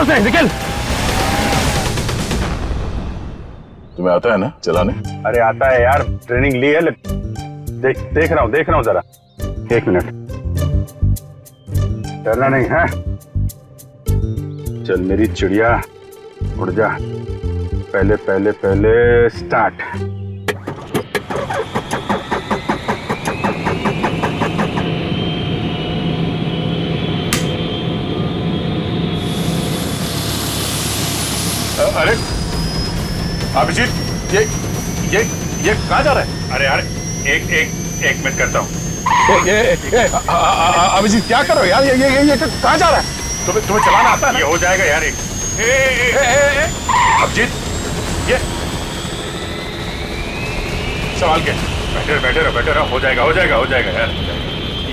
Motor से निकल। तुम्हें आता है ना चलाने? अरे आता है यार, ट्रेनिंग ली है। देख रहा हूँ जरा। 1 मिनट, डरना नहीं है। चल मेरी चिड़िया, उड़ जा। पहले पहले पहले स्टार्ट। अरे अभिजीत, ये कहाँ जा रहा है? अरे यार एक मिनट करता हूँ। अभिजीत क्या कर रहे हो यार? ये कहाँ जा रहा है? तुम्हें चलाना आता है ना? ये हो जाएगा यार। अभिजीत, ये सवाल क्या? बैठे रहो। हो जाएगा यार।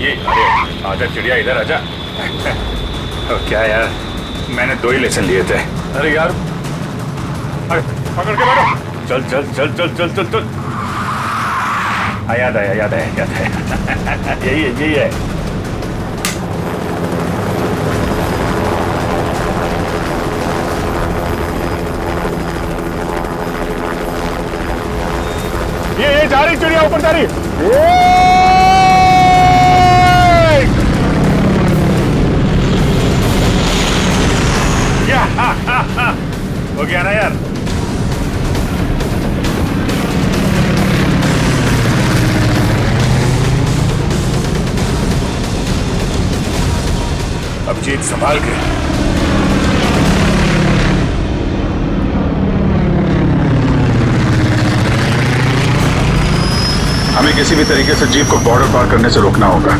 ये अरे आजा चिड़िया, इधर आजा। क्या यार, मैंने 2 ही लेसन लिए थे। अरे यार, अरे पकड़ के बैठो। चल। याद आया। यही है। ये जा रही चिड़िया, ऊपर जा रही। हो गया ना यार। अभिजीत संभाल के। हमें किसी भी तरीके से जीप को बॉर्डर पार करने से रोकना होगा।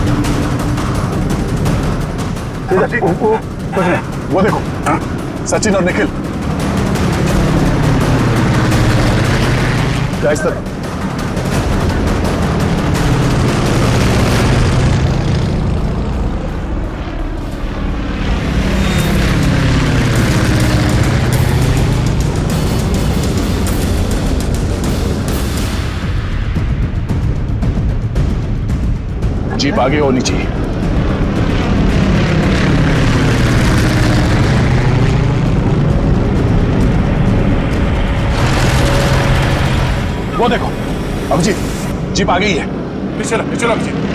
वो देखो, हाँ? सचिन और निखिल। इस तरह जीप आगे होनी चाहिए। वो देखो अभिजीत, जीप आ गई है। चलो अभिजीत।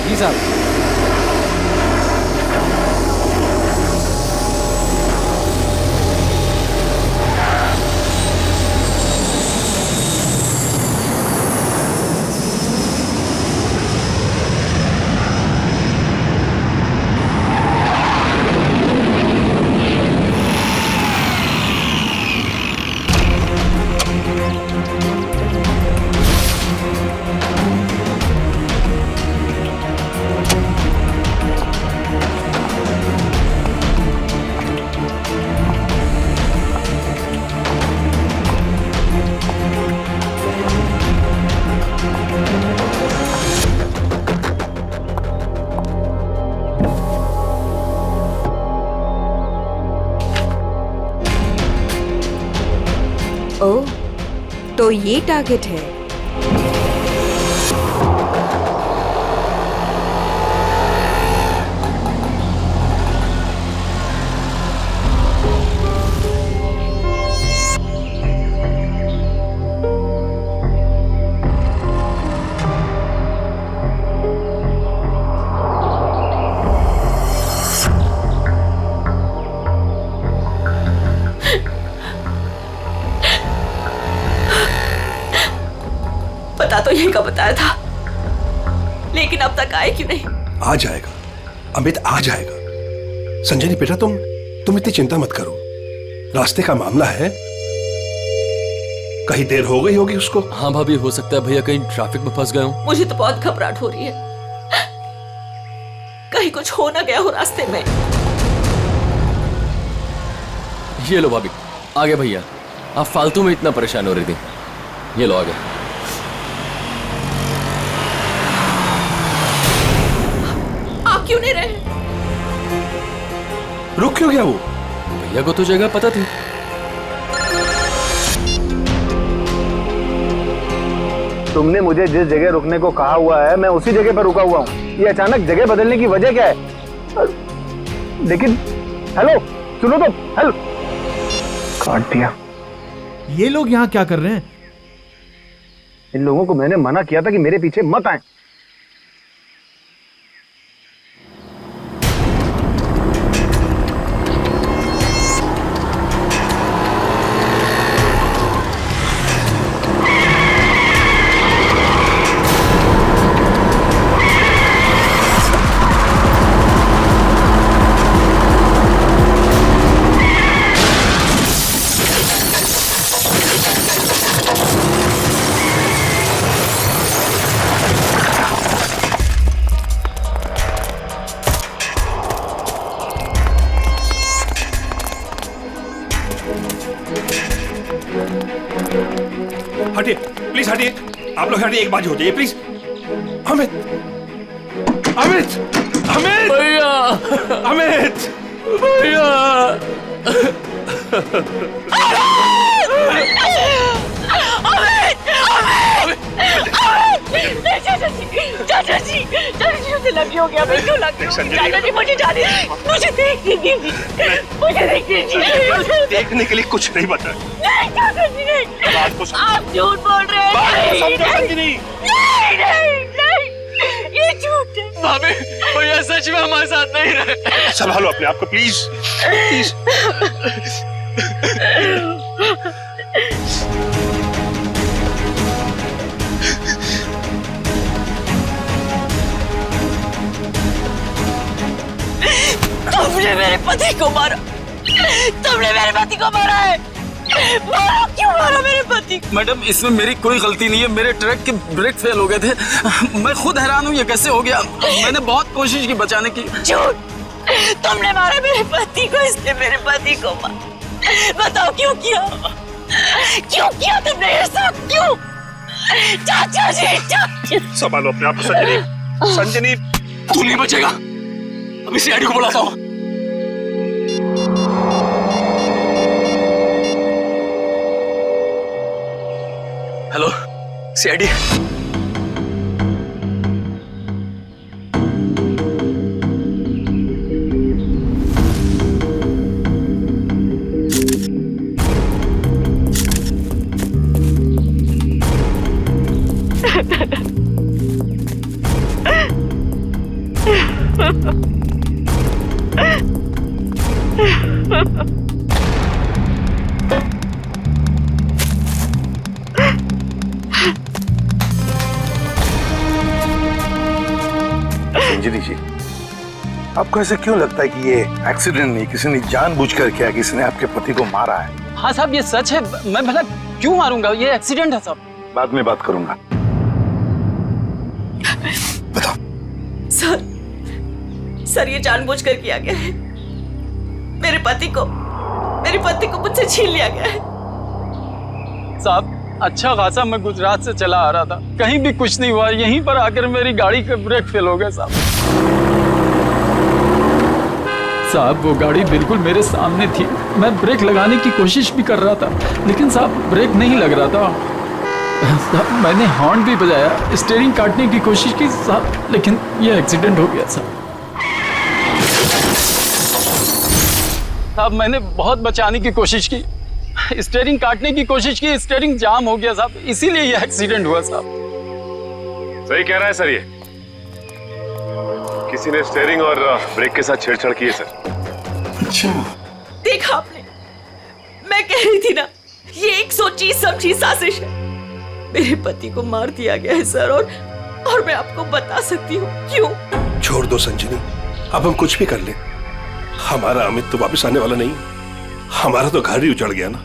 खींचो। ओह, तो ये टारगेट है। पता तो यही का बताया था, लेकिन अब तक आए क्यों नहीं? आ जाएगा अमित, आ जाएगा। संजनी बेटा तुम इतनी चिंता मत करो, रास्ते का मामला है, कहीं देर हो गई होगी उसको। हाँ भाभी, हो सकता है भैया कहीं ट्रैफिक में फंस गए हो। मुझे तो बहुत घबराहट हो रही है, कहीं कुछ हो ना गया हो रास्ते में। ये लो भाभी, आ गए भैया। आप फालतू में इतना परेशान हो रही थी, ये लो आ गए। आप क्यों नहीं रहे? रुक क्यों गया वो? भैया को तो जगह पता थी। तुमने मुझे जिस जगह रुकने को कहा हुआ है मैं उसी जगह पर रुका हुआ हूँ। ये अचानक जगह बदलने की वजह क्या है? लेकिन हेलो सुनो तो, हेलो। काट दिया। ये लोग यहाँ क्या कर रहे हैं? इन लोगों को मैंने मना किया था कि मेरे पीछे मत आए। हटिए प्लीज, हटिए आप लोग, हटिए, एक बाजी हो जाइए प्लीज। अमित अमित अमित भैया, अमित भैया, चाचा जी मुझे लगी हो गया, मैं क्यों लगी होगी? चाचा जी मुझे जाने, मुझे देखने दीजिए, मुझे देखने दीजिए। देखने के लिए कुछ नहीं बता। नहीं चाचा जी नहीं, बात को आप झूठ बोल रहे हैं। नहीं, ये झूठ है। भाभी भैया सच में हमारे साथ नहीं रहे। संभालो अपने आप को प्लीज, प्लीज। तुमने मेरे पति को मारा, तुमने मेरे पति को मारा है। मारा, क्यों मारा मेरे पति को? मैडम इसमें मेरी कोई गलती नहीं है, मेरे ट्रक के ब्रेक फेल हो गए थे। मैं खुद हैरान हूँ ये कैसे हो गया। मैंने बहुत कोशिश की बचाने की। झूठ, तुमने मारा मेरे पति को, इसलिए मेरे पति को मारा। बताओ क्यों किया? क्यों किया तुमने ये सब? क्यों? चाचा जी, चाचा। संभालो अपने आप को संजनी, संजनी। तू नहीं बचेगा, अभी सीआईडी को बुलाता हूँ। Hello CID. संजनी जी, आपको ऐसे क्यों लगता है कि ये एक्सीडेंट नहीं, किसी ने जानबूझकर किया, किसी ने आपके पति को मारा है? हाँ साहब ये सच है, मैं भला क्यों मारूंगा, ये एक्सीडेंट है साहब। बाद में बात करूंगा। बताओ। सर ये जानबूझकर किया गया है। मेरे पति को मुझसे छीन लिया गया है। साहब अच्छा खासा मैं गुजरात से चला आ रहा था, कहीं भी कुछ नहीं हुआ, यहीं पर आकर मेरी गाड़ी का ब्रेक फेल हो गया साहब। साहब वो गाड़ी बिल्कुल मेरे सामने थी, मैं ब्रेक लगाने की कोशिश भी कर रहा था, लेकिन साहब ब्रेक नहीं लग रहा था। साहब मैंने हॉर्न भी बजाया, स्टीयरिंग काटने की कोशिश की साहब, लेकिन ये एक्सीडेंट हो गया साहब। साहब मैंने बहुत बचाने की कोशिश की, स्टीयरिंग काटने की कोशिश की, स्टीयरिंग जाम हो गया साहब, इसीलिए ये एक्सीडेंट हुआ साहब। सही कह रहा है सर, ये किसी ने स्टीयरिंग और ब्रेक के साथ छेड़छाड़ की है सर। अच्छा देखा आपने, मैं कह रही थी ना, ये एक सोची समझी साजिश है। मेरे पति को मार दिया गया है सर, और मैं आपको बता सकती हूँ क्यों। छोड़ दो संजनी, अब हम कुछ भी कर ले, हमारा अमित तो वापस आने वाला नहीं, हमारा तो घर ही उजड़ गया ना।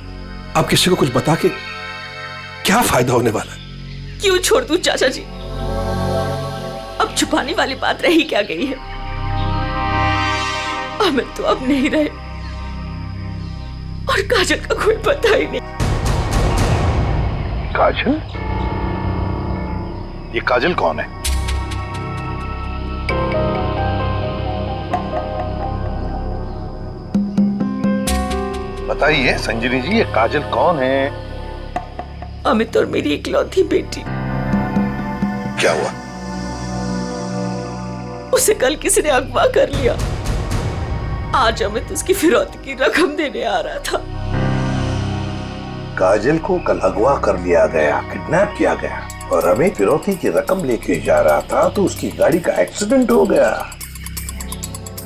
अब किसी को कुछ बता के क्या फायदा होने वाला है? क्यों छोड़ दूं चाचा जी, अब छुपाने वाली बात रही क्या गई है। अमित तो अब नहीं रहे और काजल का कोई पता ही नहीं। काजल? ये काजल कौन है? बताइए संजनी जी, ये काजल कौन है? अमित और मेरी इकलौती बेटी। क्या हुआ? उसे कल किसी ने अगवा कर लिया। आज अमित उसकी फिरौती की रकम देने आ रहा था। काजल को कल अगवा कर लिया गया, किडनैप किया गया, और हमें फिरौती की रकम लेके जा रहा था तो उसकी गाड़ी का एक्सीडेंट हो गया।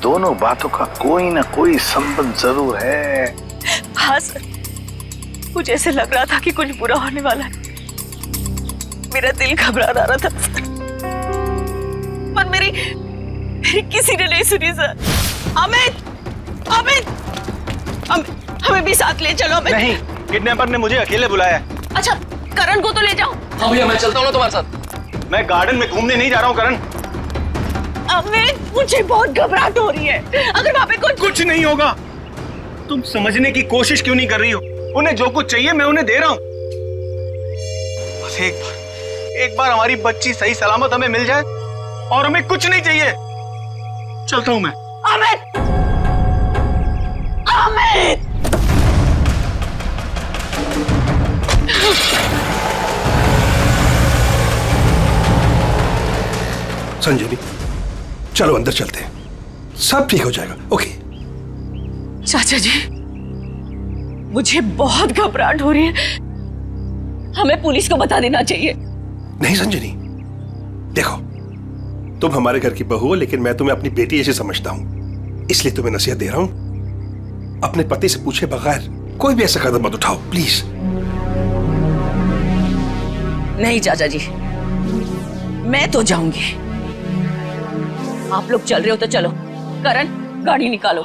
दोनों बातों का कोई ना कोई संबंध जरूर है। हाँ सर, मुझे ऐसे लग रहा था कि कुछ बुरा होने वाला है। मेरा दिल घबरा रहा था सर, पर मेरी किसी ने नहीं सुनी सर। अमित, अमित, हमें भी साथ ले चलो। अमित नहीं, किडनैपर ने मुझे अकेले बुलाया। अच्छा, करण को तो ले जाओ। हाँ भैया, मैं चलता हूँ ना तुम्हारे साथ। मैं गार्डन में घूमने नहीं जा रहा हूँ करण। अमित, मुझे बहुत घबराहट हो रही है। अगर वहाँ पे कुछ नहीं होगा। तुम समझने की कोशिश क्यों नहीं कर रही हो? उन्हें जो कुछ चाहिए मैं उन्हें दे रहा हूँ। बस एक बार हमारी बच्ची सही सलामत हमें मिल जाए और हमें कुछ नहीं चाहिए। चलता हूँ मैं। अमित, अमित, संजनी, चलो अंदर चलते हैं, सब ठीक हो जाएगा। ओके चाचा जी, मुझे बहुत घबराहट हो रही है। हमें पुलिस को बता देना चाहिए। नहीं संजनी, देखो, तुम हमारे घर की बहू हो, लेकिन मैं तुम्हें अपनी बेटी ऐसे समझता हूं, इसलिए तुम्हें नसीहत दे रहा हूं, अपने पति से पूछे बगैर कोई भी ऐसा कदम मत उठाओ, प्लीज। नहीं चाचा जी, मैं तो जाऊंगी। आप लोग चल रहे हो तो चलो। करण, गाड़ी निकालो।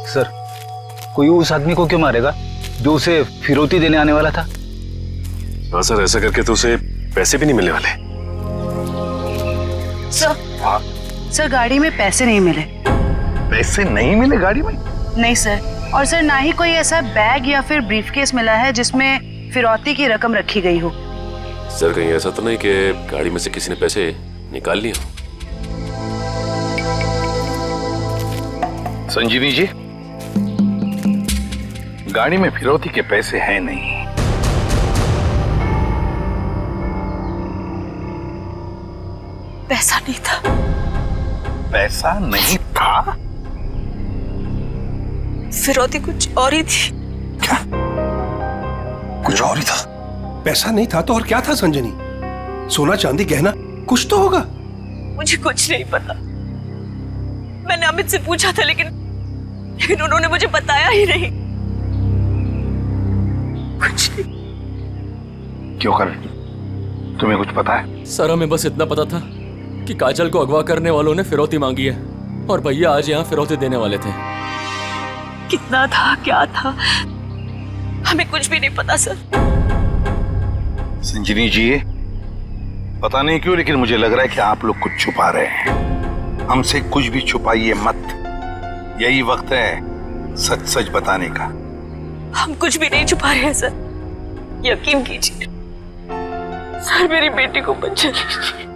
सर, कोई उस आदमी को क्यों मारेगा जो उसे फिरौती देने आने वाला था? हाँ सर, ऐसा करके तो उसे पैसे भी नहीं मिलने वाले। सर गाड़ी में पैसे नहीं मिले। पैसे नहीं मिले गाड़ी में? नहीं सर, और सर ना ही कोई ऐसा बैग या फिर ब्रीफकेस मिला है जिसमें फिरौती की रकम रखी गई हो। सर कहीं ऐसा तो नहीं कि गाड़ी में से किसी ने पैसे निकाल लिए? संजीवी जी, गाड़ी में फिरौती के पैसे हैं नहीं। पैसा नहीं था। पैसा नहीं था? फिरौती कुछ और ही थी। क्या? कुछ और ही था? पैसा नहीं था तो और क्या था संजनी? सोना चांदी गहना कुछ तो होगा। मुझे कुछ नहीं पता। मैंने अमित से पूछा था, लेकिन उन्होंने मुझे बताया ही नहीं। कुछ नहीं। क्यों कर? तुम्हें कुछ पता है? सर, हमें बस इतना पता था कि काजल को अगवा करने वालों ने फिरौती मांगी है और भैया आज यहाँ फिरौती देने वाले थे। कितना था, क्या था, हमें कुछ भी नहीं पता सर। संजनी जी, पता नहीं क्यों लेकिन मुझे लग रहा है कि आप लोग कुछ छुपा रहे हैं। हमसे कुछ भी छुपाइए मत, यही वक्त है सच सच बताने का। हम कुछ भी नहीं छुपा रहे हैं सर, यकीन कीजिए। सर, मेरी बेटी को बचा लीजिए।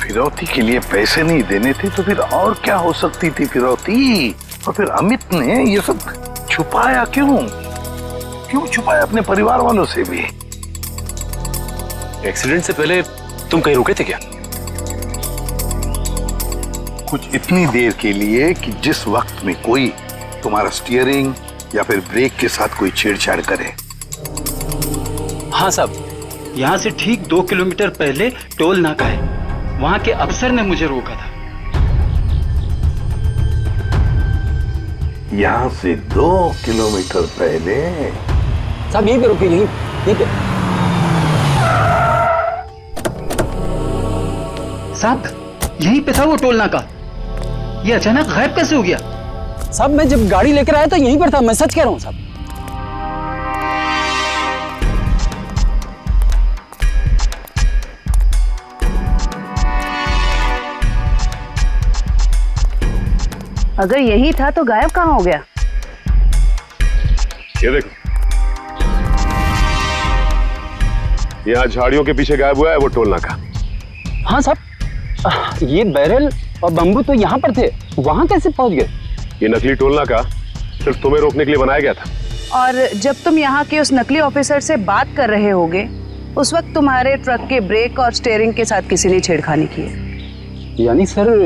फिरौती के लिए पैसे नहीं देने थे तो फिर और क्या हो सकती थी फिरौती? और फिर अमित ने ये सब छुपाया क्यों? क्यों छुपाया अपने परिवार वालों से भी? एक्सीडेंट से पहले तुम कहीं रुके थे क्या? कुछ इतनी देर के लिए कि जिस वक्त में कोई तुम्हारा स्टीयरिंग या फिर ब्रेक के साथ कोई छेड़छाड़ करे। हाँ साहब, यहाँ से ठीक 2 किलोमीटर पहले टोल नाका है, वहाँ के अफसर ने मुझे रोका था। यहाँ से 2 किलोमीटर पहले? साहब यहीं पे रुकिए, यहीं पे। साहब यहीं पे था वो टोल नाका, ये अचानक गायब कैसे हो गया? साहब मैं जब गाड़ी लेकर आया तो यहीं पर था, मैं सच कह रहा हूँ साहब। अगर यही था तो गायब कहाँ हो गया? ये देखो, यहाँ झाड़ियों के पीछे गायब हुआ है वो टोल नाका। हाँ साहब, ये बैरल और बम्बू तो यहाँ पर थे, वहाँ कैसे पहुँच गए? ये नकली टोल नाका सिर्फ तुम्हें रोकने के लिए बनाया गया था। और जब तुम यहाँ के उस नकली ऑफिसर से बात कर रहे होगे, उस वक्त तुम्हारे ट्रक के ब्रेक और स्टीयरिंग के साथ किसी ने छेड़खानी की है। यानी सर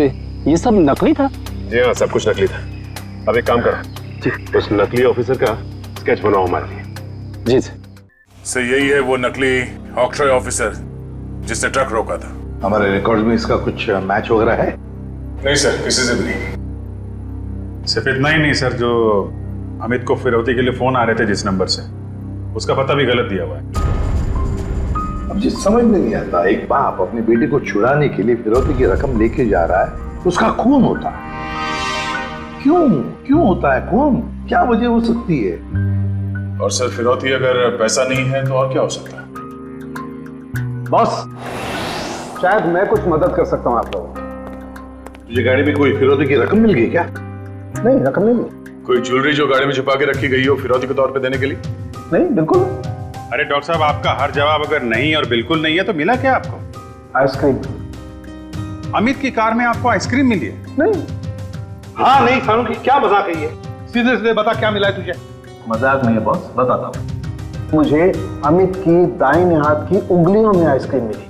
ये सब नकली था? जी हाँ, सब कुछ नकली था। अब एक काम करो, उस नकली ऑफिसर का स्केच बनाओ हमारे लिए। जी सर। सर यही है वो नकली ऑक्ट्रॉय ऑफिसर जिसने ट्रक रोका था। हमारे रिकॉर्ड में इसका कुछ मैच वगैरह है? नहीं सर, किसी से भी नहीं। सिर्फ इतना ही नहीं सर, जो अमित को फिरौती के लिए फोन आ रहे थे जिस नंबर से, उसका पता भी गलत दिया हुआ है। अब जिस समझ में नहीं आता, एक बाप अपनी बेटी को छुड़ाने के लिए फिरौती की रकम लेके जा रहा है, उसका खून होता है। क्यों होता है खून? क्या वजह हो सकती है? और सर फिरौती अगर पैसा नहीं है तो और क्या हो सकता है? बॉस, शायद मैं कुछ मदद कर सकता हूँ आप लोगों की। तुझे गाड़ी में कोई फिरौती की रकम मिल गई क्या? नहीं, रकम नहीं मिली। कोई ज्वेलरी जो गाड़ी में छुपा के रखी गई हो फिरौती के तौर पे देने के लिए? नहीं, बिल्कुल। अरे डॉक्टर साहब, आपका हर जवाब अगर नहीं और बिल्कुल नहीं है तो मिला क्या आपको? आइसक्रीम। अमित की कार में आपको आइसक्रीम मिली है? नहीं। हाँ नहीं फारूकी, क्या मजाक है ये? सीधे सीधे बता, क्या मिला है तुझे? मजाक नहीं है बॉस, बताता हूँ। मुझे अमित की दाहिने हाथ की उंगलियों में आइसक्रीम मिली।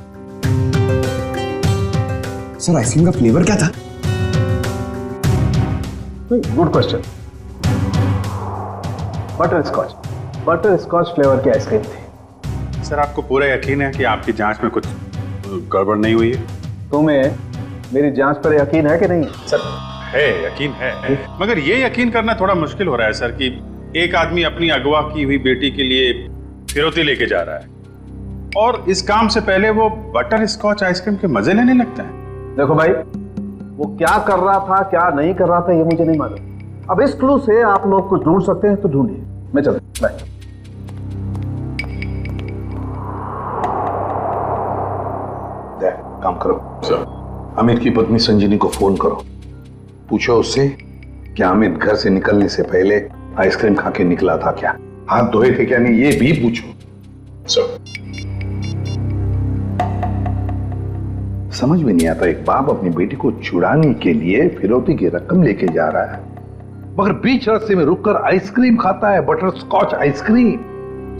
सर आइसक्रीम का फ्लेवर क्या था? Good question. Butterscotch flavour की आइसक्रीम थी। सर आपको पूरा यकीन है कि आपकी जांच में कुछ गड़बड़ नहीं हुई है? तुम्हें मेरी जांच पर यकीन है कि नहीं? सर है, यकीन है, मगर ये यकीन करना थोड़ा मुश्किल हो रहा है सर कि एक आदमी अपनी अगवा की हुई बेटी के लिए फिरौती लेके जा रहा है और इस काम से पहले वो बटर स्कॉच आइसक्रीम के मजे लेने लगता है। देखो भाई, वो क्या कर रहा था क्या नहीं कर रहा था ये मुझे नहीं मालूम। अब इस क्लू से आप लोग कुछ ढूंढ सकते हैं तो ढूंढिए। मैं चलता, बाय। काम करो सर, अमित की पत्नी संजीनी को फोन करो, पूछो उससे कि अमित घर से निकलने से पहले आइसक्रीम खा के निकला था क्या, हाथ धोए थे क्या नहीं, ये भी पूछो सर। समझ में नहीं आता, एक बाप अपनी बेटी को छुड़ाने के लिए फिरौती की रकम लेके जा रहा है मगर बीच रास्ते में रुककर आइसक्रीम खाता है, बटर स्कॉच आइसक्रीम।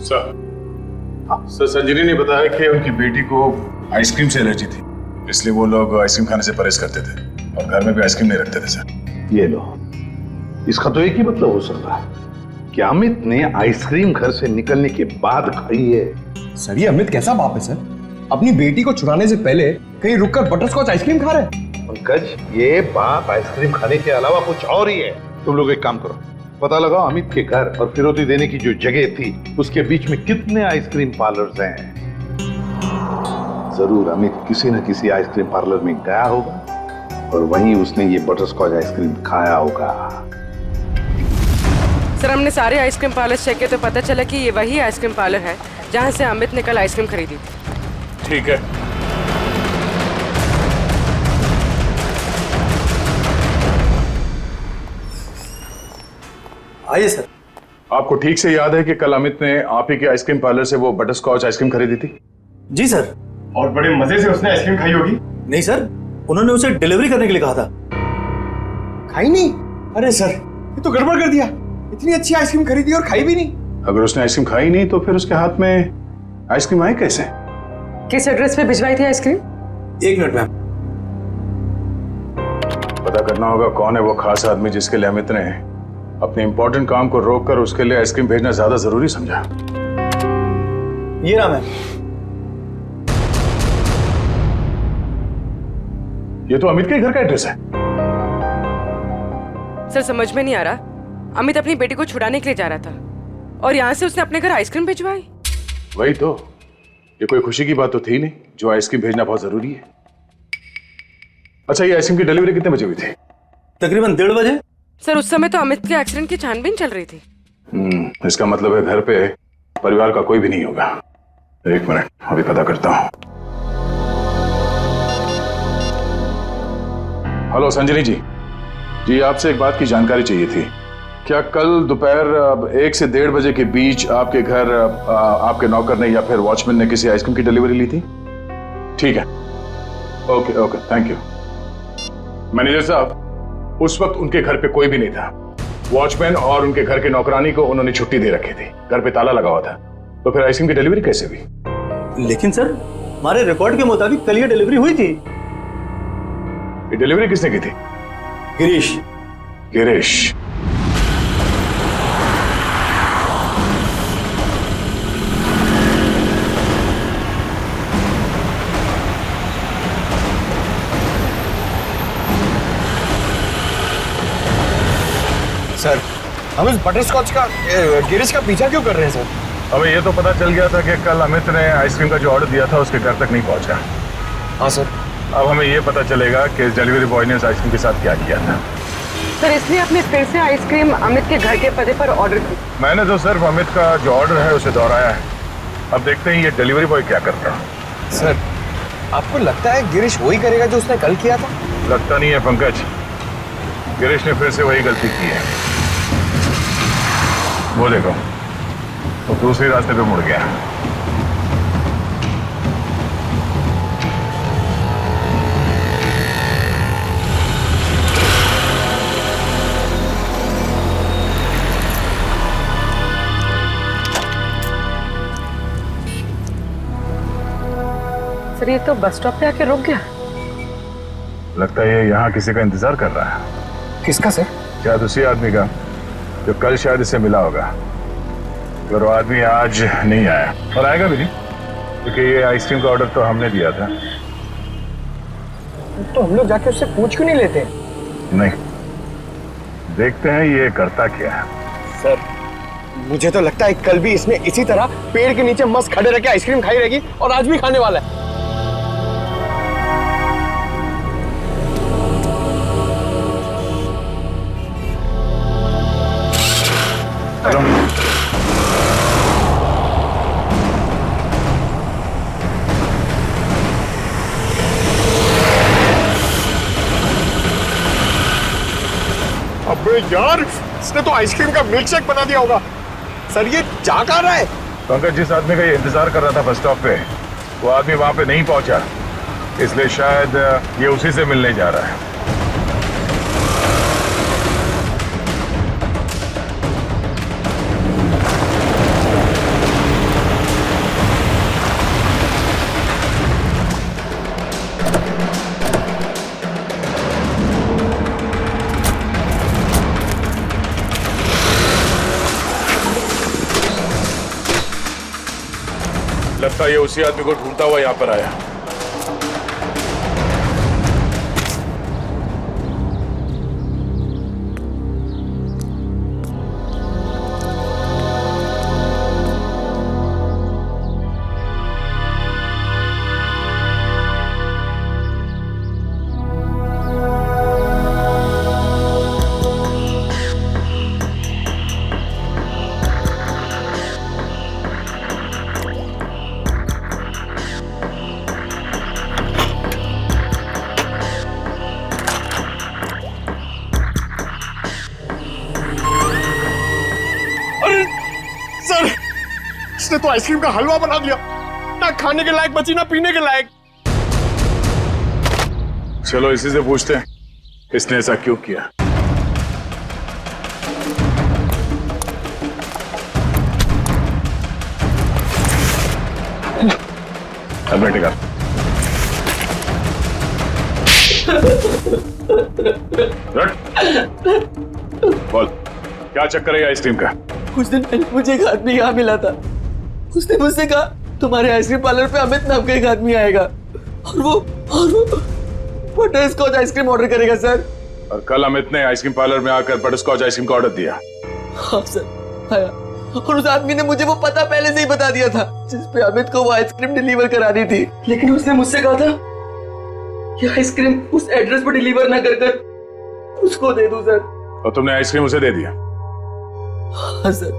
सर संजीनी ने बताया कि उनकी बेटी को आइसक्रीम से एलर्जी थी, इसलिए वो लोग आइसक्रीम खाने से परहेज करते थे और घर में भी आइसक्रीम नहीं रखते थे सर। ये लो, इसका तो एक ही मतलब हो सकता है कि अमित ने आइसक्रीम घर से निकलने के बाद खाई है। सर ये अमित कैसा बाप है सर? अपनी बेटी को छुड़ाने से पहले कहीं रुककर बटरस्कॉच आइसक्रीम खा रहे हैं। पंकज, ये बाप आइसक्रीम खाने के अलावा कुछ और ही है। तुम लोग एक काम करो, पता लगाओ अमित के घर और फिरौती देने की जो जगह थी उसके बीच में कितने आइसक्रीम पार्लर्स हैं। जरूर अमित किसी न किसी आइसक्रीम पार्लर में गया होगा और वहीं उसने ये बटरस्कॉच आइसक्रीम खाया होगा। सर हमने सारे आइसक्रीम पार्लर चेक किए तो पता चला कि ये वही आइसक्रीम पार्लर है जहाँ से अमित ने कल आइसक्रीम खरीदी थी। ठीक है, आइए सर। आपको ठीक से याद है कि कल अमित ने आप ही के आइसक्रीम पार्लर से वो बटर स्कॉच आइसक्रीम खरीदी थी? जी सर। और बड़े मजे से उसने आइसक्रीम खाई होगी? नहीं सर, उन्होंने उसे डिलीवरी करने के लिए कहा था। खाई नहीं? अरे सर ये तो गड़बड़ कर दिया, इतनी अच्छी आइसक्रीम खरीदी और खाई भी नहीं। अगर उसने आइसक्रीम खाई नहीं तो फिर उसके हाथ में आइसक्रीम आई कैसे? किस एड्रेस पे भिजवाई थी आइसक्रीम? 1 minute ma'am. पता करना होगा कौन है वो खास आदमी जिसके लिए अमित ने अपने इंपॉर्टेंट काम को रोककर उसके लिए आइसक्रीम भेजना ज्यादा जरूरी समझा। ये रहा मैम। ये तो अमित के घर का एड्रेस है। सर समझ में नहीं आ रहा, अमित अपनी बेटी को छुड़ाने के लिए जा रहा था और यहाँ से उसने अपने घर आइसक्रीम भिजवाई। वही तो, ये कोई खुशी की बात तो थी नहीं जो आइसक्रीम भेजना बहुत जरूरी है। अच्छा, ये आइसक्रीम की डिलीवरी कितने बजे हुई थी? तकरीबन 1:30 बजे। सर उस समय तो अमित के एक्सीडेंट की छानबीन चल रही थी। इसका मतलब है घर पे परिवार का कोई भी नहीं होगा। 1 मिनट, अभी पता करता हूँ। हेलो संजनी जी, आपसे एक बात की जानकारी चाहिए थी। क्या कल दोपहर 1 से 1:30 बजे के बीच आपके घर आपके नौकर ने या फिर वॉचमैन ने किसी आइसक्रीम की डिलीवरी ली थी? ठीक है, okay okay, thank you. Manager साहब, उस वक्त उनके घर पे कोई भी नहीं था। वॉचमैन और उनके घर के नौकरानी को उन्होंने छुट्टी दे रखी थी, घर पे ताला लगा हुआ था। तो फिर आइसक्रीम की डिलीवरी कैसे हुई? लेकिन सर, हमारे रिकॉर्ड के मुताबिक कल ये डिलीवरी हुई थी। ये डिलीवरी किसने की थी? गिरीश। गिरीश? सर, हम इस बटरस्कॉच का गिरीश का पीछा क्यों कर रहे हैं सर? हमें ये तो पता चल गया था कि कल अमित ने आइसक्रीम का जो ऑर्डर दिया था उसके घर तक नहीं पहुंचा। हाँ सर। अब हमें ये पता चलेगा कि डिलीवरी बॉय ने इस आइसक्रीम के साथ क्या किया था। सर इसलिए आपने फिर से आइसक्रीम अमित के घर के पते पर ऑर्डर की? मैंने तो सिर्फ अमित का जो ऑर्डर है उसे दोहराया है। अब देखते हैं ये डिलीवरी बॉय क्या करता है। सर, आपको लगता है गिरीश वही करेगा जो उसने कल किया था? लगता नहीं है पंकज, गिरीश ने फिर से वही गलती की है। वो देखो, वो दूसरे रास्ते पे मुड़ गया। सर ये तो बस स्टॉप पे आके रुक गया। लगता है ये यहाँ किसी का इंतजार कर रहा है। किसका सर? शायद उसी आदमी का जो कल शायद इससे मिला होगा। अगर वो आदमी आज नहीं आया, और आएगा भी नहीं, क्योंकि ये आइसक्रीम का ऑर्डर तो हमने दिया था। तो हम लोग जाके उससे पूछ क्यों नहीं लेते? नहीं, देखते हैं ये करता क्या है। सर, मुझे तो लगता है कल भी इसने इसी तरह पेड़ के नीचे मस्त खड़े रह के आइसक्रीम खाई रहेगी और आज भी खाने वाला है। अबे यार, इसने तो आइसक्रीम का मिल्क शेक बना दिया होगा। सर ये जा कहाँ रहा है? पंकज, जिस आदमी का ये इंतजार कर रहा था बस स्टॉप पे, वो आदमी वहां पे नहीं पहुंचा, इसलिए शायद ये उसी से मिलने जा रहा है। लगता है ये उसी आदमी को ढूंढता हुआ यहाँ पर आया। इसने तो आइसक्रीम का हलवा बना दिया, ना खाने के लायक बची ना पीने के लायक। चलो इसी से पूछते हैं इसने ऐसा क्यों किया। हेलमेट निकाल। बोल, क्या चक्कर है आइसक्रीम का? कुछ दिन पहले मुझे एक आदमी यहाँ मिला था। उसने मुझसे कहा तुम्हारे आइसक्रीम पार्लर पे अमित नाम का एक आदमी आएगा और वो बटर स्कॉच आइसक्रीम ऑर्डर करेगा सर। और कल अमित ने आइसक्रीम पार्लर में आकर बटर स्कॉच आइसक्रीम का ऑर्डर दिया। हाँ सर आया, और उस आदमी ने मुझे वो पता पहले से ही बता दिया था जिस पे अमित को वो आइसक्रीम डिलीवर करानी थी। लेकिन उसने मुझसे कहा था कि आइसक्रीम उस एड्रेस पर डिलीवर ना कर उसको दे दूं सर। और तुमने आइसक्रीम उसे दे दिया? हाँ सर,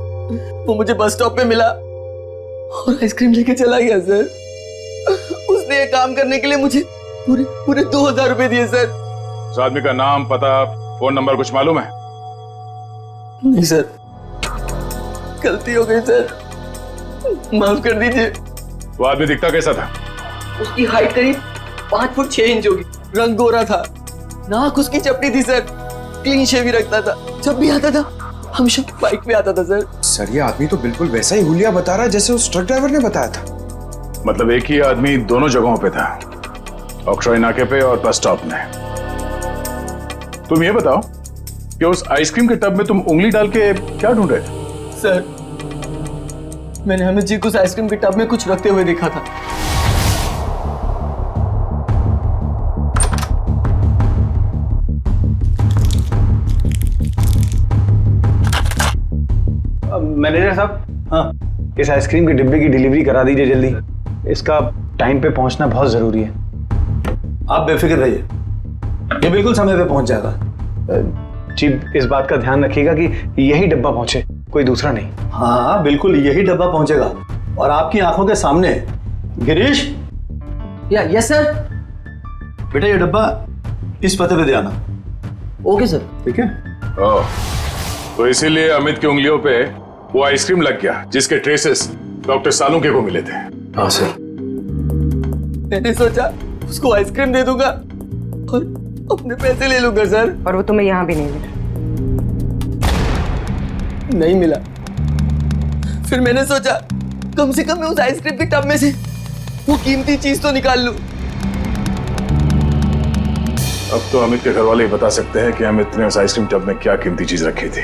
वो मुझे बस स्टॉप पे मिला और आइसक्रीम लेके चला गया सर। उसने ये काम करने के लिए मुझे पूरे 2000 रुपए दिए सर। उस आदमी का नाम, पता, फोन नंबर कुछ मालूम है? नहीं सर, गलती हो गई सर, माफ कर दीजिए। वो आदमी दिखता कैसा था? उसकी हाइट करीब 5 फुट 6 इंच होगी, रंग गोरा था, नाक उसकी चपटी थी सर, क्लीन शेव ही रखता था, जब भी आता था हमेशा बाइक पे आता था सर। सर ये आदमी तो बिल्कुल वैसा ही हुलिया बता रहा है जैसे उस ट्रक ड्राइवर ने बताया था। मतलब एक ही आदमी दोनों जगहों पे था, ऑक्ट्रॉय नाके पे और बस स्टॉप में। तुम ये बताओ कि उस आइसक्रीम के टब में तुम उंगली डाल के क्या ढूंढ रहे थे? सर मैंने अमित जी को उस आइसक्रीम के टब में कुछ रखते हुए देखा था। मैनेजर साहब, हाँ, इस आइसक्रीम के डिब्बे की डिलीवरी करा दीजिए जल्दी। इसका टाइम पे पहुंचना बहुत जरूरी है। आप बेफिक्र रहिए, ये बिल्कुल समय पे पहुंच जाएगा। चीफ इस बात का ध्यान रखिएगा कि यही डब्बा पहुंचे, कोई दूसरा नहीं। हाँ बिल्कुल यही डब्बा पहुंचेगा और आपकी आंखों के सामने। Girish, yes sir. बेटा ये डब्बा इस पते पे दे आना। Okay sir. ठीक है। तो इसीलिए अमित की उंगलियों पे वो आइसक्रीम लग गया जिसके ट्रेसेस डॉक्टर सालुंके को मिले थे। हाँ सर। मैंने सोचा उसको आइसक्रीम दे दूंगा और अपने पैसे ले लूंगा सर। और वो तुम्हें यहाँ भी नहीं मिला। फिर मैंने सोचा कम से कम मैं उस आइसक्रीम के टब में से वो कीमती चीज तो निकाल लूं। अब तो अमित के घर वाले ही बता सकते हैं कि अमित ने उस आइसक्रीम टब में क्या कीमती चीज रखी थी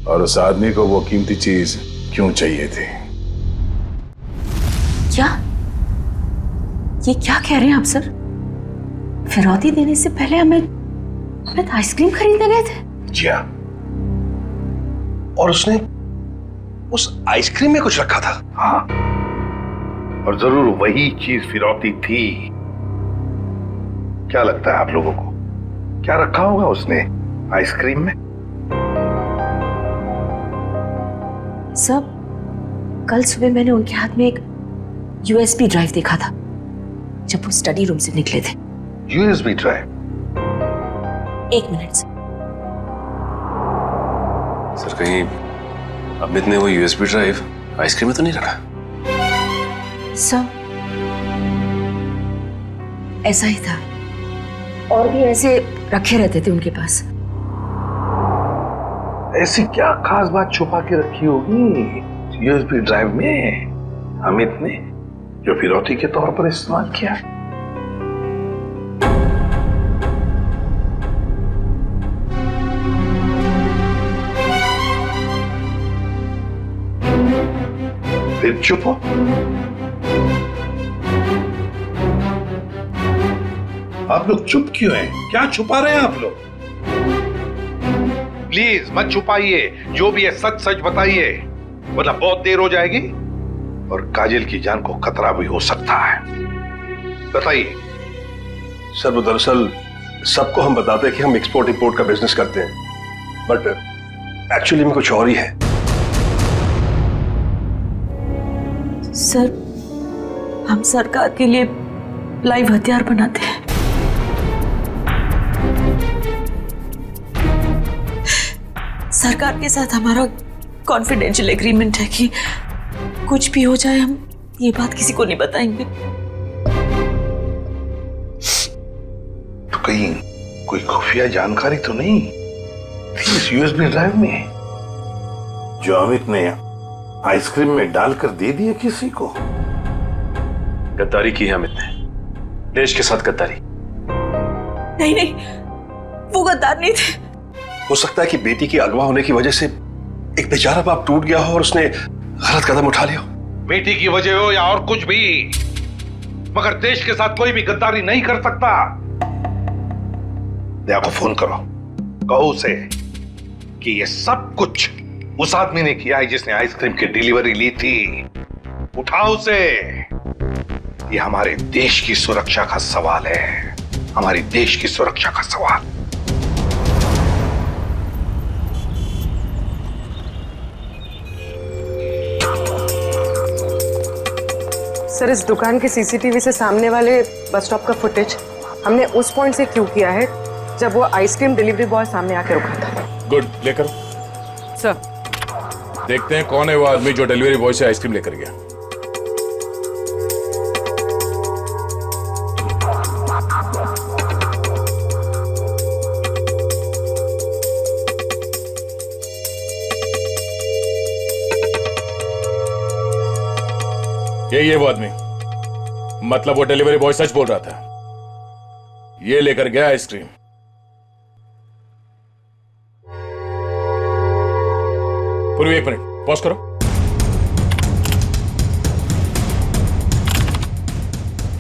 और उस आदमी को वो कीमती चीज क्यों चाहिए थी। क्या ये क्या कह रहे हैं आप सर? फिरौती देने से पहले अमित आइसक्रीम खरीदने गए थे? जी हाँ, और उसने उस आइसक्रीम में कुछ रखा था। हाँ, और जरूर वही चीज फिरौती थी। क्या लगता है आप लोगों को, क्या रखा होगा उसने आइसक्रीम में? सब कल सुबह मैंने उनके हाथ में एक यूएसबी ड्राइव देखा था जब वो स्टडी रूम से निकले थे। USB drive? 1 मिनट सर, कहीं अमित ने वो यूएसबी ड्राइव आइसक्रीम में तो नहीं रखा? सर ऐसा ही था, और भी ऐसे रखे रहते थे उनके पास। ऐसी क्या खास बात छुपा के रखी होगी यूएसबी ड्राइव में अमित ने, जो फिरौती के तौर पर इस्तेमाल किया? फिर चुप हो। आप लोग चुप क्यों हैं? क्या छुपा रहे हैं आप लोग? प्लीज मत छुपाइए, जो भी है सच सच बताइए, वरना बहुत देर हो जाएगी और काजल की जान को खतरा भी हो सकता है। बताइए। सर वो दरअसल सबको हम बताते हैं कि हम एक्सपोर्ट इंपोर्ट का बिजनेस करते हैं, बट एक्चुअली में कुछ और ही है। सर हम सरकार के लिए लाइव हथियार बनाते हैं। सरकार के साथ हमारा कॉन्फिडेंशियल एग्रीमेंट है कि कुछ भी हो जाए हम ये बात किसी को नहीं बताएंगे। तो कहीं कोई खुफिया जानकारी तो नहीं थी इस यूएसबी ड्राइव में जो अमित ने आइसक्रीम में डालकर दे दिया किसी को? गद्दारी की है अमित ने, देश के साथ गद्दारी। नहीं नहीं, वो गद्दार नहीं थे। हो सकता है कि बेटी के अगवा होने की वजह से एक बेचारा बाप टूट गया हो और उसने गलत कदम उठा लिया हो। बेटी की वजह हो या और कुछ भी, मगर देश के साथ कोई भी गद्दारी नहीं कर सकता। दया को फोन करो, कहो उसे कि ये सब कुछ उस आदमी ने किया है जिसने आइसक्रीम की डिलीवरी ली थी। उठाओ उसे। ये हमारे देश की सुरक्षा का सवाल है, हमारी देश की सुरक्षा का सवाल। सर, इस दुकान के सीसीटीवी से सामने वाले बस स्टॉप का फुटेज हमने उस पॉइंट से क्यू किया है जब वो आइसक्रीम डिलीवरी बॉय सामने आके रुका था। गुड, लेकर सर देखते हैं कौन है वो आदमी जो डिलीवरी बॉय से आइसक्रीम लेकर गया। ये वो आदमी, मतलब वो डिलीवरी बॉय सच बोल रहा था, ये लेकर गया आइसक्रीम। पूर्वी, एक मिनट पॉज करो।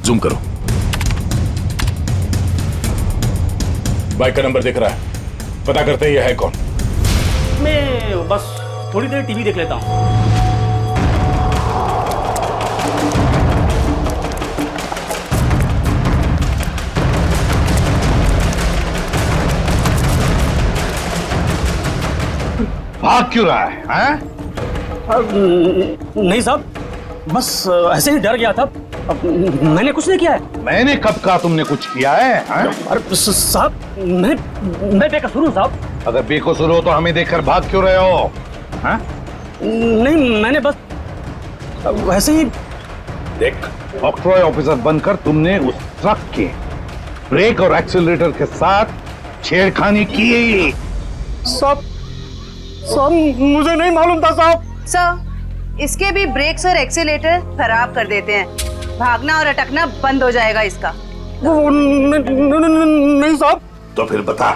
जूम करो। बाइक का नंबर दिख रहा है, पता करते हैं ये है कौन। मैं बस थोड़ी देर टीवी देख लेता हूँ। भाग क्यों रहा है, हैं? नहीं साहब, बस ऐसे ही डर गया था। मैंने कुछ नहीं किया है। मैंने कब कहा तुमने कुछ किया है, हैं? अरे साहब, मैं बेकसूर हूँ साहब। अगर बेकसूर हो तो हमें देखकर भाग क्यों रहे हो, हैं? नहीं, मैंने बस वैसे ही। देख, ऑक्ट्रॉय ऑफिसर बनकर तुमने उस ट्रक के ब्रेक और एक्सीलरेटर के साथ छेड़खानी की। साहब मुझे नहीं मालूम था साहब। सर, इसके भी ब्रेक्स और एक्सीलेटर खराब कर देते हैं। भागना और अटकना बंद हो जाएगा इसका। नहीं साहब। तो फिर बता।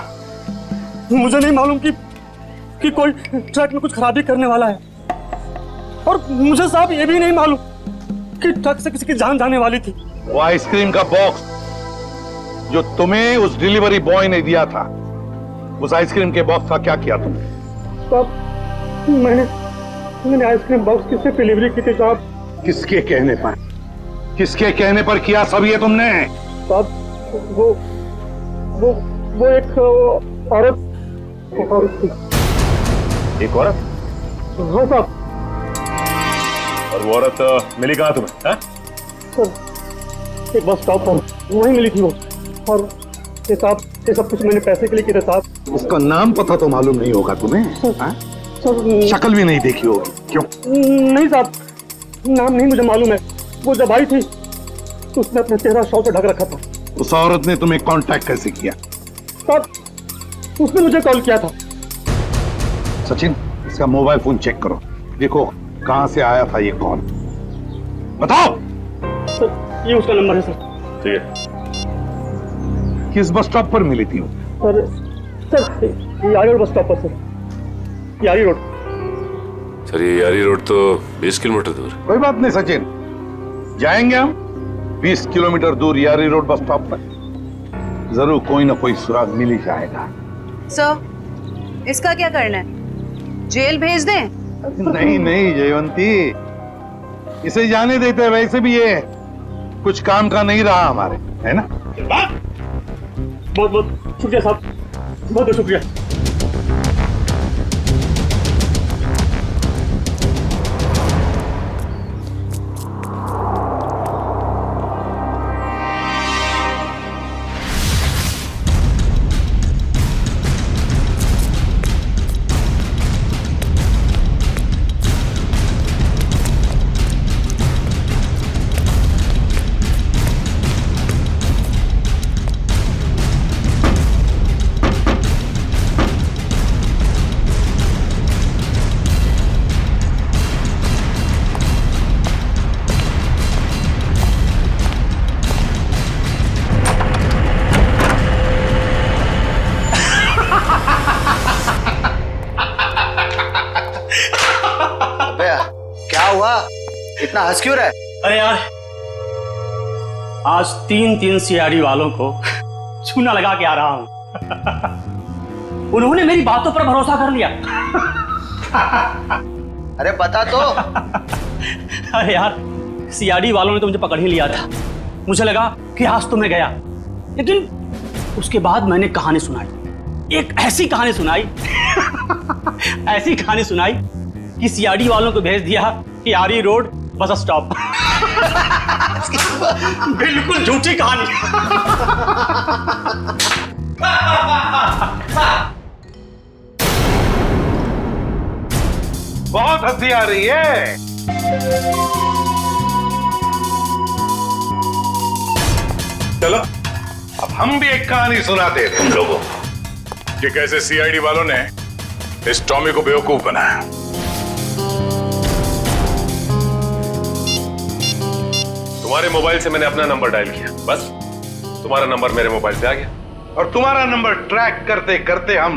मुझे नहीं मालूम कि कोई ट्रक में कुछ खराबी करने वाला है, और मुझे साहब ये भी नहीं मालूम कि ट्रक से किसी की जान जाने वाली थी। वो आइसक्रीम का बॉक्स जो तुम्हें उस डिलीवरी बॉय ने दिया था, उस आइसक्रीम के बॉक्स का क्या किया तुमने? साहब, मैंने आइसक्रीम बॉक्स किससे डिलीवरी की थी साहब? किसके कहने पर? किसके कहने पर किया सब ये तुमने? साहब, वो एक औरत थी। एक औरत? हाँ साहब। और वो औरत मिली कहाँ तुम्हें, हैं? सर, एक बस स्टॉप पर वहीं मिली थी वो। और ये साहब, ये सब कुछ मैंने पैसे के लिए किया साहब। उसका नाम पता तो मालूम नहीं होगा तुम्हें? शक्ल भी नहीं देखी होगी, क्यों? नहीं साहब, नाम नहीं मुझे मालूम है। वो जब आई थी तो उसने अपना चेहरा शॉल से ढक रखा था। उस औरत ने तुम्हें कांटेक्ट कैसे किया? साहब, उसने मुझे कॉल किया था। सचिन, इसका मोबाइल फोन चेक करो, देखो कहां से आया था ये कॉल। बताओ। सर, ये उसका नंबर है सर। ठीक है। किस बस स्टॉप पर मिली थी वो? सर, यारी रोड बस स्टॉप पर सर। यारी रोड। सर, ये यारी रोड तो 20 किलोमीटर दूर। कोई बात नहीं सचिन, जाएंगे हम 20 किलोमीटर दूर यारी रोड बस स्टॉप पर। जरूर कोई ना कोई सुराग मिल ही जाएगा। सर, इसका क्या करना है? जेल भेज दें? नहीं जयवंती, इसे जाने देते हैं। वैसे भी ये कुछ काम का नहीं रहा हमारे, है ना? बहुत बहुत शुक्रिया साहब, बहुत बहुत शुक्रिया। इतना हंस क्यों रहा है? अरे यार, आज 3 सीआईडी वालों को चूना लगा के आ रहा हूं। उन्होंने मेरी बातों पर भरोसा कर लिया। अरे बता तो। अरे यार, सीआईडी वालों ने तो मुझे पकड़ ही लिया था। मुझे लगा कि आज तो मैं गया, लेकिन उसके बाद मैंने कहानी सुनाई, एक ऐसी कहानी सुनाई ऐसी कहानी सुनाई कि सीआईडी वालों को भेज दिया कि आरी रोड बस स्टॉप। बिल्कुल झूठी कहानी। बहुत हंसी आ रही है। चलो अब हम भी एक कहानी सुनाते हैं तुम लोगों को कि कैसे सीआईडी वालों ने इस टॉमी को बेवकूफ बनाया। तुम्हारे मोबाइल से मैंने अपना नंबर डायल किया, बस तुम्हारा नंबर मेरे मोबाइल पे आ गया। और तुम्हारा नंबर ट्रैक करते करते हम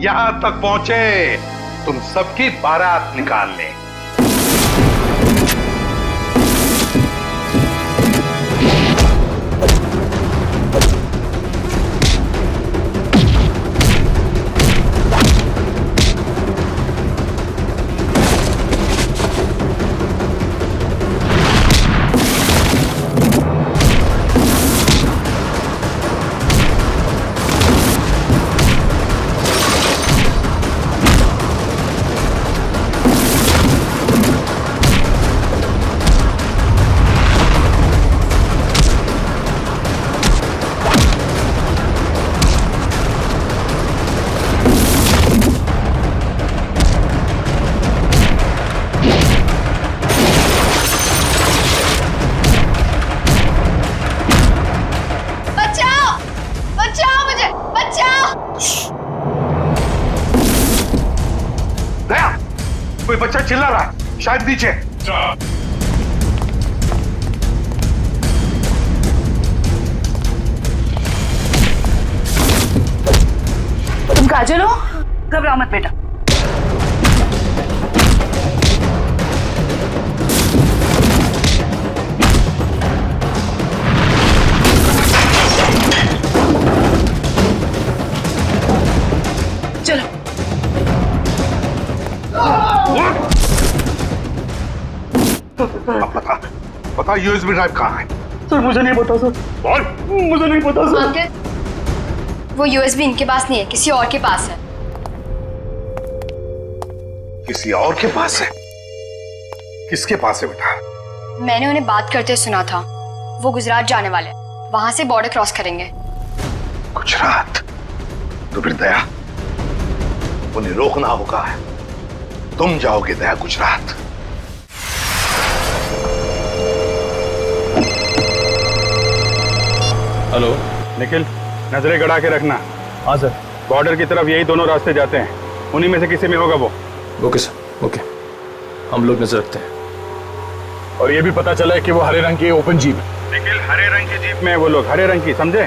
यहां तक पहुंचे तुम सबकी बारात निकालने। कोई बच्चा चिल्ला रहा है, शायद नीचे। तुम काजल हो? घबराओ मत बेटा। चलो। पता यूएसबी ड्राइव कहाँ है? सर मुझे नहीं पता सर। बोल। मुझे नहीं पता सर। अंकल, वो यूएसबी इनके पास नहीं है, किसी और के पास है। किसी और के पास है? किसके पास है बेटा? मैंने उन्हें बात करते सुना था, वो गुजरात जाने वाले, वहां से बॉर्डर क्रॉस करेंगे। गुजरात? तो फिर दया, उन्हें रोकना होगा। तुम जाओगे दया गुजरात। हेलो निखिल, नजरें गड़ा के रखना। हाँ सर। बॉर्डर की तरफ यही दोनों रास्ते जाते हैं, उन्हीं में से किसी में होगा वो। ओके सर, ओके, हम लोग नजर रखते हैं। और ये भी पता चला है कि वो हरे रंग की ओपन जीप है। निखिल, हरे रंग की जीप में वो लोग, हरे रंग की, समझे?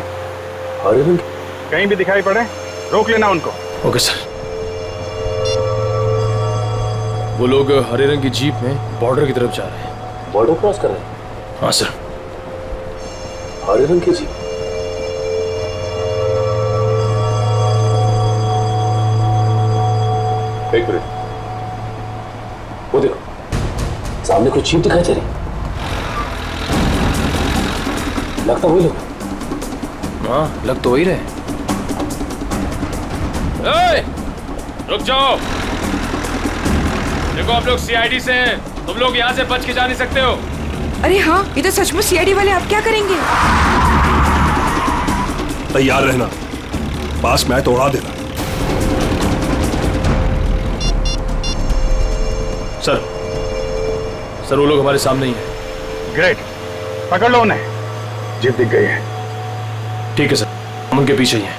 हरे रंग? कहीं भी दिखाई पड़े रोक लेना उनको। Okay sir. वो लोग हरे रंग की जीप में बॉर्डर की तरफ जा रहे हैं। बॉर्डर क्रॉस कर रहे हैं? हाँ सर। हरे रंग की जीप? एक मिनट, वो देखो सामने कुछ जीप दिखाई दे रही, लगता वही लोग। हाँ, लग तो वही रहे। रुक जाओ, देखो आप लोग सीआईडी से हैं, तुम लोग यहाँ से बच के जा नहीं सकते हो। अरे हाँ, ये तो सचमुच सीआईडी वाले। आप क्या करेंगे? तैयार रहना, पास मैं तो उड़ा देना। सर वो लोग हमारे सामने ही हैं। ग्रेट, पकड़ लो उन्हें। जीप दिख गई है। ठीक है सर, हम उनके पीछे ही हैं।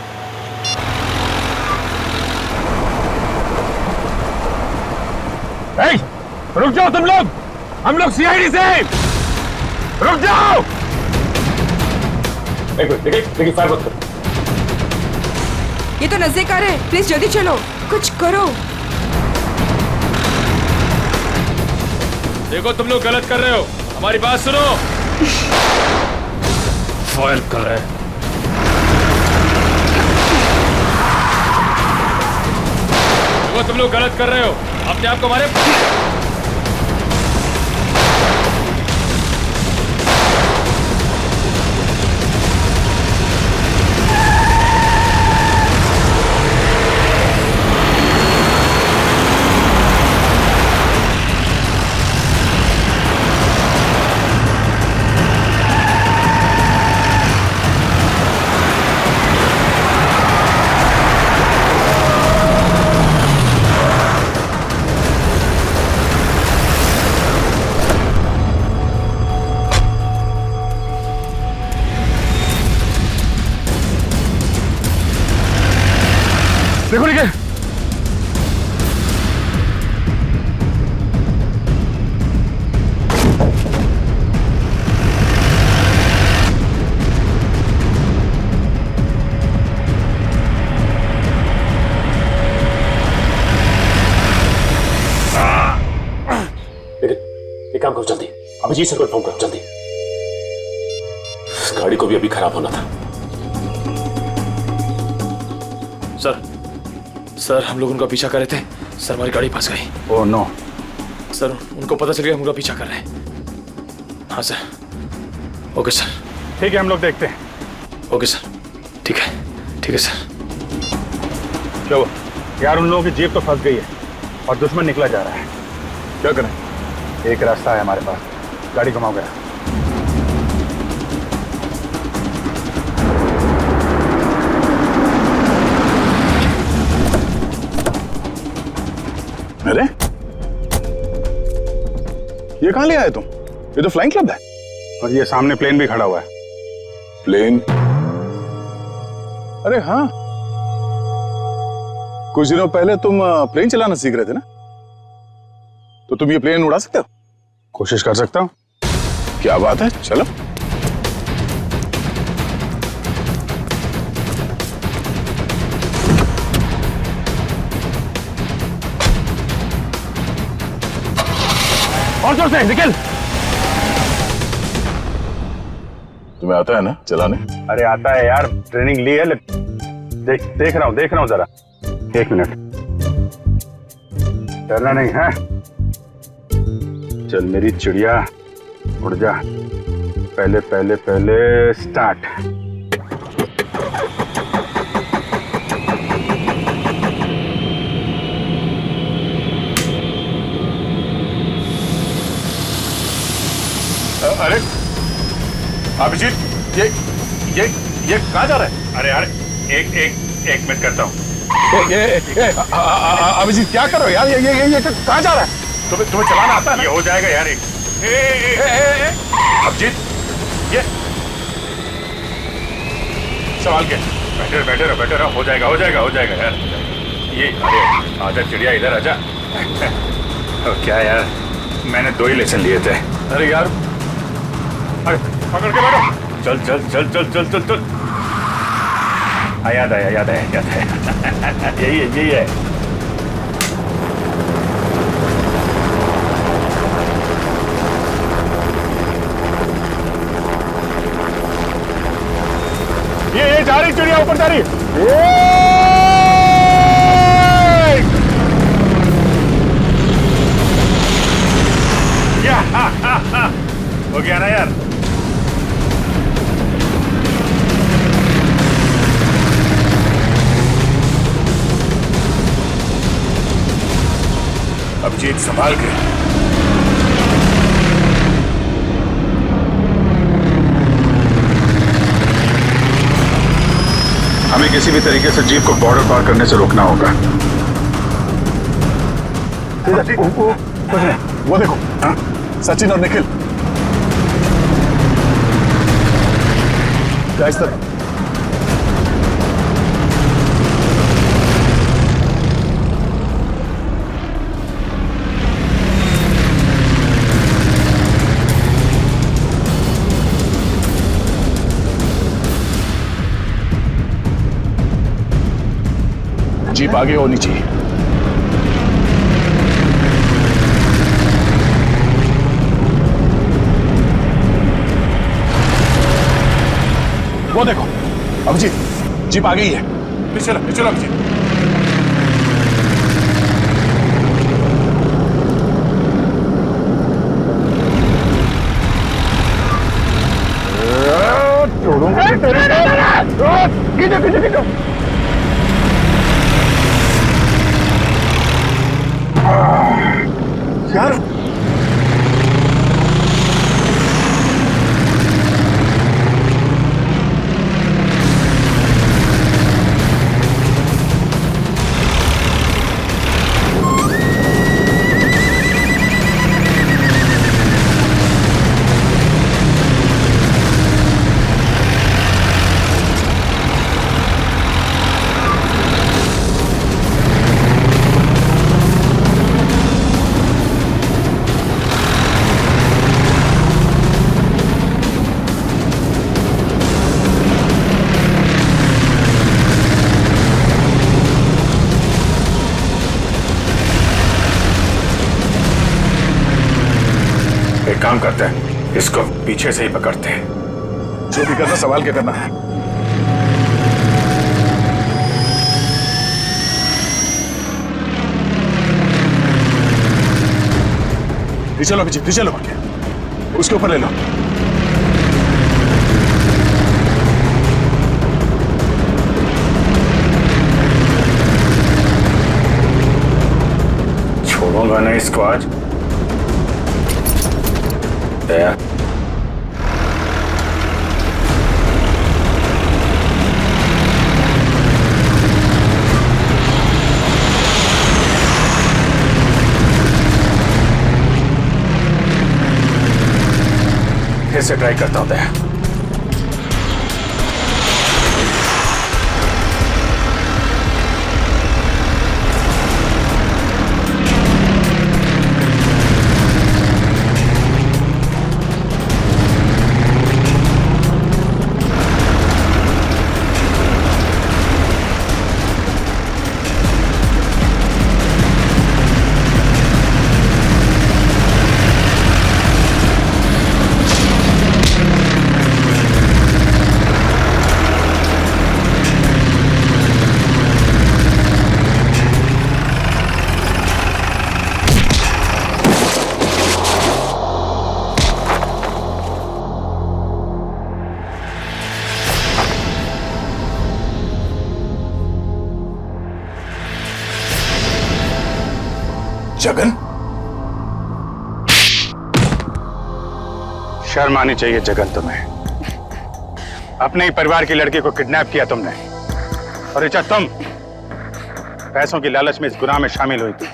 रुक जाओ तुम लोग, हम लोग सीआईडी से। रुक जाओ। देखिए फायर मत करो। ये तो नजदीक है, प्लीज जल्दी चलो, कुछ करो। देखो तुम लोग गलत कर रहे हो, हमारी बात सुनो। फायर कर रहे हैं। देखो तुम लोग गलत कर रहे हो, अपने आप को मारे। देखो निकल। एक काम करो जल्दी, अभिजीत सर को इन्फॉर्म करो जल्दी। इस गाड़ी को भी अभी खराब होना था। सर हम लोग उनका पीछा कर रहे थे, सर हमारी गाड़ी फंस गई। Oh no. सर उनको पता चल गया हम उनका पीछा कर रहे हैं। हाँ सर। Okay sir. ठीक है, हम लोग देखते हैं। ओके सर, ठीक है सर। क्या हुआ? यार उन लोगों की जीप तो फंस गई है और दुश्मन निकला जा रहा है। क्या करें? एक रास्ता है हमारे पास, गाड़ी घुमाओ गया। अरे ये कहां ले आए तुम? ये तो फ्लाइंग क्लब है। और ये सामने प्लेन भी खड़ा हुआ है। प्लेन? अरे हाँ, कुछ दिनों पहले तुम प्लेन चलाना सीख रहे थे ना, तो तुम ये प्लेन उड़ा सकते हो? कोशिश कर सकता हूं। क्या बात है, चलो। और जोर से निकल। तुम्हें आता है ना चलाने? अरे आता है यार, ट्रेनिंग ली है। देख रहा हूं जरा। एक मिनट, डरना नहीं है। चल मेरी चिड़िया, उड़ जा। पहले स्टार्ट। अरे अभिजीत, ये कहाँ जा रहा है? अरे यार एक मिनट करता हूँ। अभिजीत क्या कर रहे हो यार? ये कहाँ जा रहा है? तुम्हें चलाना आता है ना? ये हो जाएगा यार। अभिजीत, ये सवाल क्या? बैठे रहो। हो जाएगा यार। ये अरे आजा चिड़िया, इधर आजा। क्या यार, मैंने 2 ही लेसन लिए थे। अरे यार, अरे पकड़ के बैठो। चल। याद आया। यही है। ये जा रही चिड़िया, ऊपर जा रही। हो गया ना यार। अभिजीत संभाल के। हमें किसी भी तरीके से जीप को बॉर्डर पार करने से रोकना होगा। वो देखो, हाँ? सचिन और निखिल। इस तरह। जीप आगे होनी चाहिए। वो देखो अभिजीत, जीप आ गई है। पीछे चलो अभिजीत। छोड़ूंगा खींचो। यार काम करते हैं, इसको पीछे से ही पकड़ते हैं। जो भी करना संभाल के करना है। चलो अभिजीत, चलो उसके ऊपर ले लो। छोड़ूंगा ना इसको आज। दया फिर से ट्राई करता हूं। दया जगन, शर्म आनी चाहिए जगन तुम्हें। अपने ही परिवार की लड़की को किडनैप किया तुमने, और ऋचा तुम पैसों की लालच में इस गुनाह में शामिल हुई थी।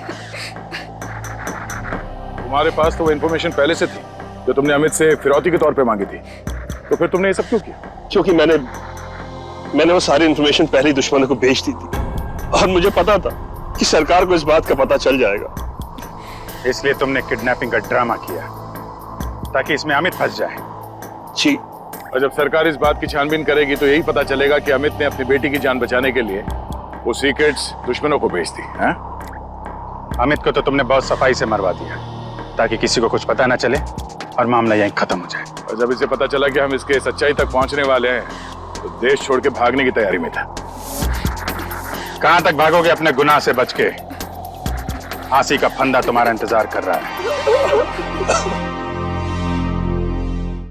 तुम्हारे पास तो वो इन्फॉर्मेशन पहले से थी जो तुमने अमित से फिरौती के तौर पे मांगी थी, तो फिर तुमने ये सब क्यों किया? क्योंकि मैंने वो सारी इन्फॉर्मेशन पहले ही दुश्मनों को भेज दी थी, और मुझे पता था कि सरकार को इस बात का पता चल जाएगा। इसलिए तुमने किडनैपिंग का ड्रामा किया ताकि इसमें अमित फंस जाए। जी, और जब सरकार इस बात की छानबीन करेगी तो यही पता चलेगा कि अमित ने अपनी बेटी की जान बचाने के लिए वो सीक्रेट्स दुश्मनों को बेच दी। अमित को तो तुमने बहुत सफाई से मरवा दिया ताकि किसी को कुछ पता ना चले और मामला यहीं खत्म हो जाए। और जब इसे पता चला कि हम इसके सच्चाई तक पहुंचने वाले हैं तो देश छोड़ के भागने की तैयारी में था। कहां तक भागोगे अपने गुनाह से बच के? फांसी का फंदा तुम्हारा इंतजार कर रहा है।